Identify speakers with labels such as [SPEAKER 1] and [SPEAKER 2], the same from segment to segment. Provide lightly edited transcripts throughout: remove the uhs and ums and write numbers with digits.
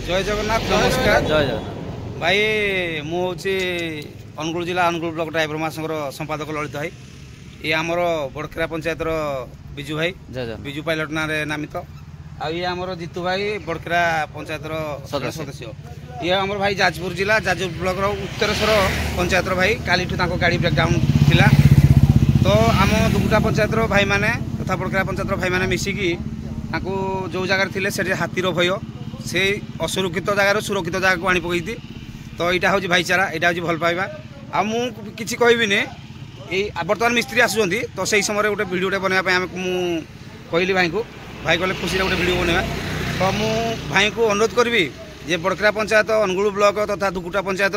[SPEAKER 1] जय जगन्नाथ नमस्कार।
[SPEAKER 2] जय जगन्नाथ
[SPEAKER 1] भाई मुझे अनुगुल जिला अनुगुल ब्लॉक ड्राइवर महासंघर संपादक ललित भाई। ये आमर बड़खेरा पंचायत बिजू भाई बिजू पायलट ना नामित ये आमर जीतू भाई बड़खेरा पंचायत सदस्य। ये आमर भाई जाजपुर जिला जाजपुर ब्लॉक उत्तरेश्वर पंचायत भाई काली गाड़ी ब्रेकडाउन थिला तो आम दुगुटा पंचायत भाई मैंने तथा बड़खेरा पंचायत भाई मैंने मिसिकी जो जगार थे से हाथीर भय से असुरक्षित जगार सुरक्षित जगह को आनी पकई तो यहाँ हूँ भाईचारा यहाँ हूँ भल पाइबा आ मुझे कहबिनी बर्तमान मिस्त्री आसुँच तो से समय गोटे भिडियोटे बनवाई कहली भाई को भाई कहले खुशी गोटे भिडियो बनवा तो मु भाई को अनुरोध करी जे बड़खेरा पंचायत अनुगुल ब्लॉक तथा दुगुटा पंचायत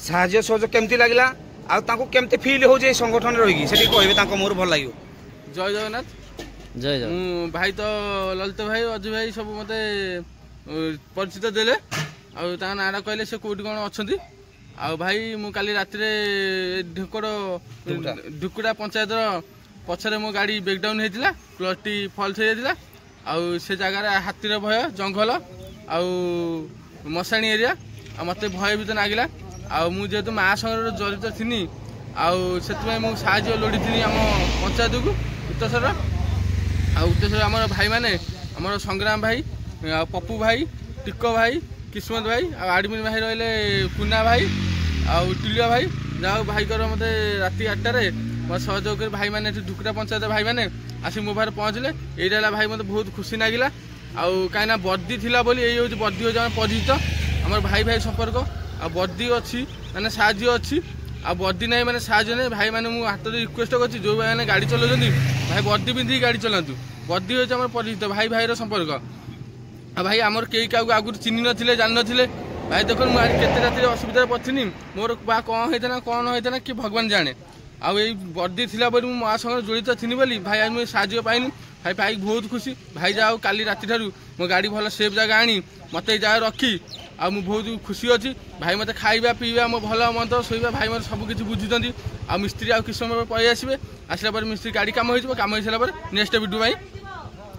[SPEAKER 1] साहाय्य सहयोग केमती लगिला आमती फिल हो संगठन रही कहे मोर भल लगे।
[SPEAKER 3] जय जगन्नाथ।
[SPEAKER 2] जय जय
[SPEAKER 3] भाई तो ललित भाई अजय भाई सब मत परिचित देले ना कहले से कौटी कौन अच्छा भाई मु काली राति ढुकुड़ा पंचायत पछरे मो गाड़ी ब्रेकडाउन होता क्लच टी फल्स हो से जगार हाथीर भय जंगल मशाणी एरिया मत भय भी लगिला जेहेतु महासंघ जड़ित थी आउ लोड़ी थी आम पंचायत को उत्तरेश्वर उत्तरेश्वर आम भाई मैंने आम संग्राम भाई पप्पू भाई टिको भाई किस्मत भाई आडमिन भाई रही कुना भाई टिलिया भाई जहाँ भाई मत राति 8टारे मत सहयोग कर भाई मैंने ढुकुड़ा पंचायत भाई मैंने आसी मो पाखे पहुँचले यहाँ भाई मत बहुत खुशी लगिला कहीं बर्दी थी यही हूँ बर्दी हूँ परिचित आम भाई भाई संपर्क आ बर्दी अच्छी मैंने साहय अच्छी आ बर्दी ना मैंने साहय ना भाई मैंने हाथ रिक्वेस्ट कर जो भाई मैंने गाड़ी चलाऊँ भाई बर्दी पिंधिक गाड़ी चलातु बर्दी हूँ आम परिचित भाई भाई संपर्क आ भाई आमर कई क्या आगुरी चिन्ह नथिले जान नथिले भाई देख मुझे केते राति असुविधा पड़नी मोर बा कौन होता कि भगवान जाने आउ बर्दी थी महासंघ जड़ित थी बोली भाई आज मुझे साहय पाइनी भाई पाई बहुत खुशी भाई जाओ काली राति ठारू मो गाड़ी भल सेफ जगह आनी मत जगह रखी आ बहुत खुशी अच्छी भाई मत खाଇବା पीवा मो भल मंद शोवा भाई मतलब सबकि बुझुंट आ मिस्त्री आ कि समय पलि आसवे आसला मिस्त्री गाड़ी कम हो कम हो सारा नेक्स्ट वीडियो भाई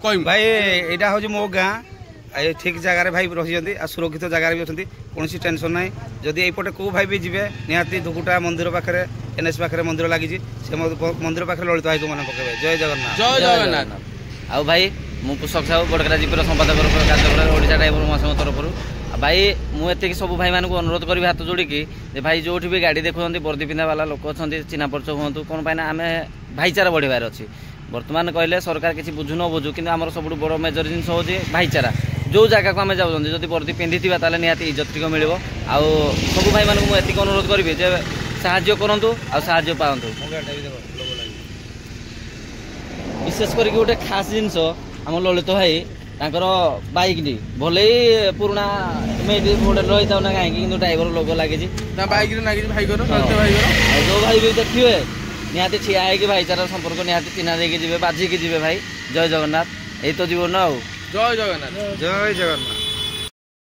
[SPEAKER 3] कह
[SPEAKER 1] भाई यहाँ हूँ मो गाँ ठीक जगार भाई रही सुरक्षित जगार भी अच्छा कौन टेंशन ना जदि यपटे कौ भाई भी जी निहाती धुकुटा मंदिर पाखे एनएस पाखे मंदिर लगी से मंदिर पाखे ललित भाई को मन पकेबे। जय जगन्नाथ।
[SPEAKER 3] जय जगन्नाथ।
[SPEAKER 2] आउ भाई मु पुस्तक साहू बड़खेरा जीपीर संपादक कार्य ओडिशा ड्राइवर महासंघ तरफ भाई मुझे सब भाई मानक अनुरोध करी हाथ जोड़िकी भाई जो भी गाड़ी देखुं बर्दी पिंधा वाला लोक अच्छा चिन्हा परिचय हूँ कौन पाई आम भाईचारा बढ़ार अच्छी बर्तमान कहले सरकार किसी बुझु न बुझु कि आम सब बड़ मेजर जिन हूँ भाईचारा जो जगह को आम जाऊँ जब बर्दी पिंधि निहाती इज्जत टिक मिल सब भाई मानक मुझे अनुरोध करी साहाय्य करूँ आहाय्य पातु विशेष करके गोटे खास जिनस आम ललित भाई तांकर बाइक नी भले पुराना गोटे रही था ना कहीं ड्राइवर लोग लगी
[SPEAKER 3] बाइक भाई
[SPEAKER 2] जो भाई भी थे निहाती ठिया है भाईचारा संपर्क निहाती चिन्हा देकी जी बाजिकी जी भाई। जय जगन्नाथ यही तो जीवन आउ।
[SPEAKER 3] जय जगन्नाथ।
[SPEAKER 1] जय जगन्नाथ।